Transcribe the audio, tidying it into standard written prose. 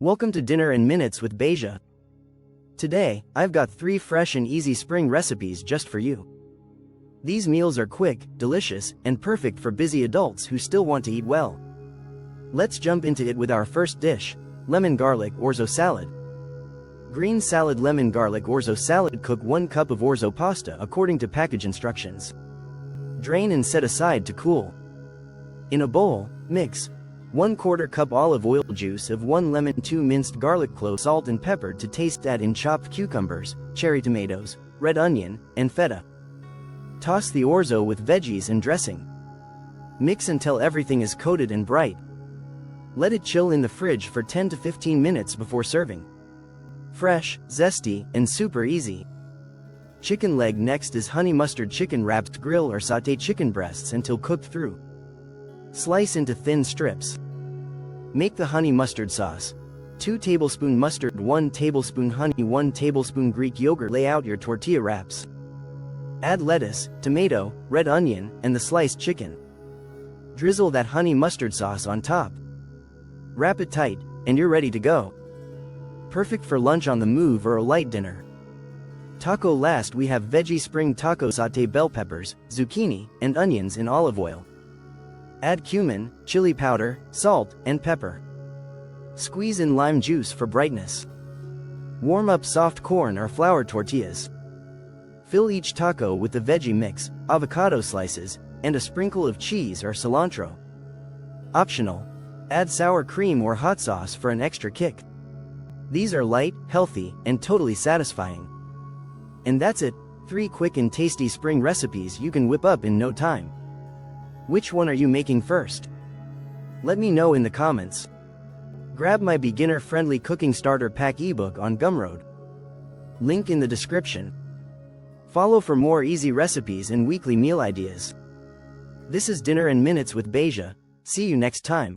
Welcome to Dinner in Minutes with Beja. Today, I've got 3 fresh and easy spring recipes just for you. These meals are quick, delicious, and perfect for busy adults who still want to eat well. Let's jump into it with our first dish, lemon garlic orzo salad. Green salad lemon garlic orzo salad. Cook 1 cup of orzo pasta according to package instructions. Drain and set aside to cool. In a bowl, mix 1/4 cup olive oil, juice of 1 lemon, 2 minced garlic cloves, salt and pepper to taste. Add in chopped cucumbers, cherry tomatoes, red onion, and feta. Toss the orzo with veggies and dressing. Mix until everything is coated and bright. Let it chill in the fridge for 10 to 15 minutes before serving. Fresh, zesty, and super easy. Chicken leg. Next is honey mustard chicken wrapped. Grill or sauté chicken breasts until cooked through. Slice into thin strips. Make the honey mustard sauce. 2 tablespoon mustard, 1 tablespoon honey, 1 tablespoon Greek yogurt. Lay out your tortilla wraps. Add lettuce, tomato, red onion, and the sliced chicken. Drizzle that honey mustard sauce on top. Wrap it tight, and you're ready to go. Perfect for lunch, on the move, or a light dinner. Taco. Last we have veggie spring taco. Sauté bell peppers, zucchini, and onions in olive oil. Add cumin, chili powder, salt, and pepper. Squeeze in lime juice for brightness. Warm up soft corn or flour tortillas. Fill each taco with the veggie mix, avocado slices, and a sprinkle of cheese or cilantro. Optional. Add sour cream or hot sauce for an extra kick. These are light, healthy, and totally satisfying. And that's it, 3 quick and tasty spring recipes you can whip up in no time. Which one are you making first? Let me know in the comments. Grab my beginner-friendly cooking starter pack ebook on Gumroad. Link in the description. Follow for more easy recipes and weekly meal ideas. This is Dinner in Minutes with Beja. See you next time.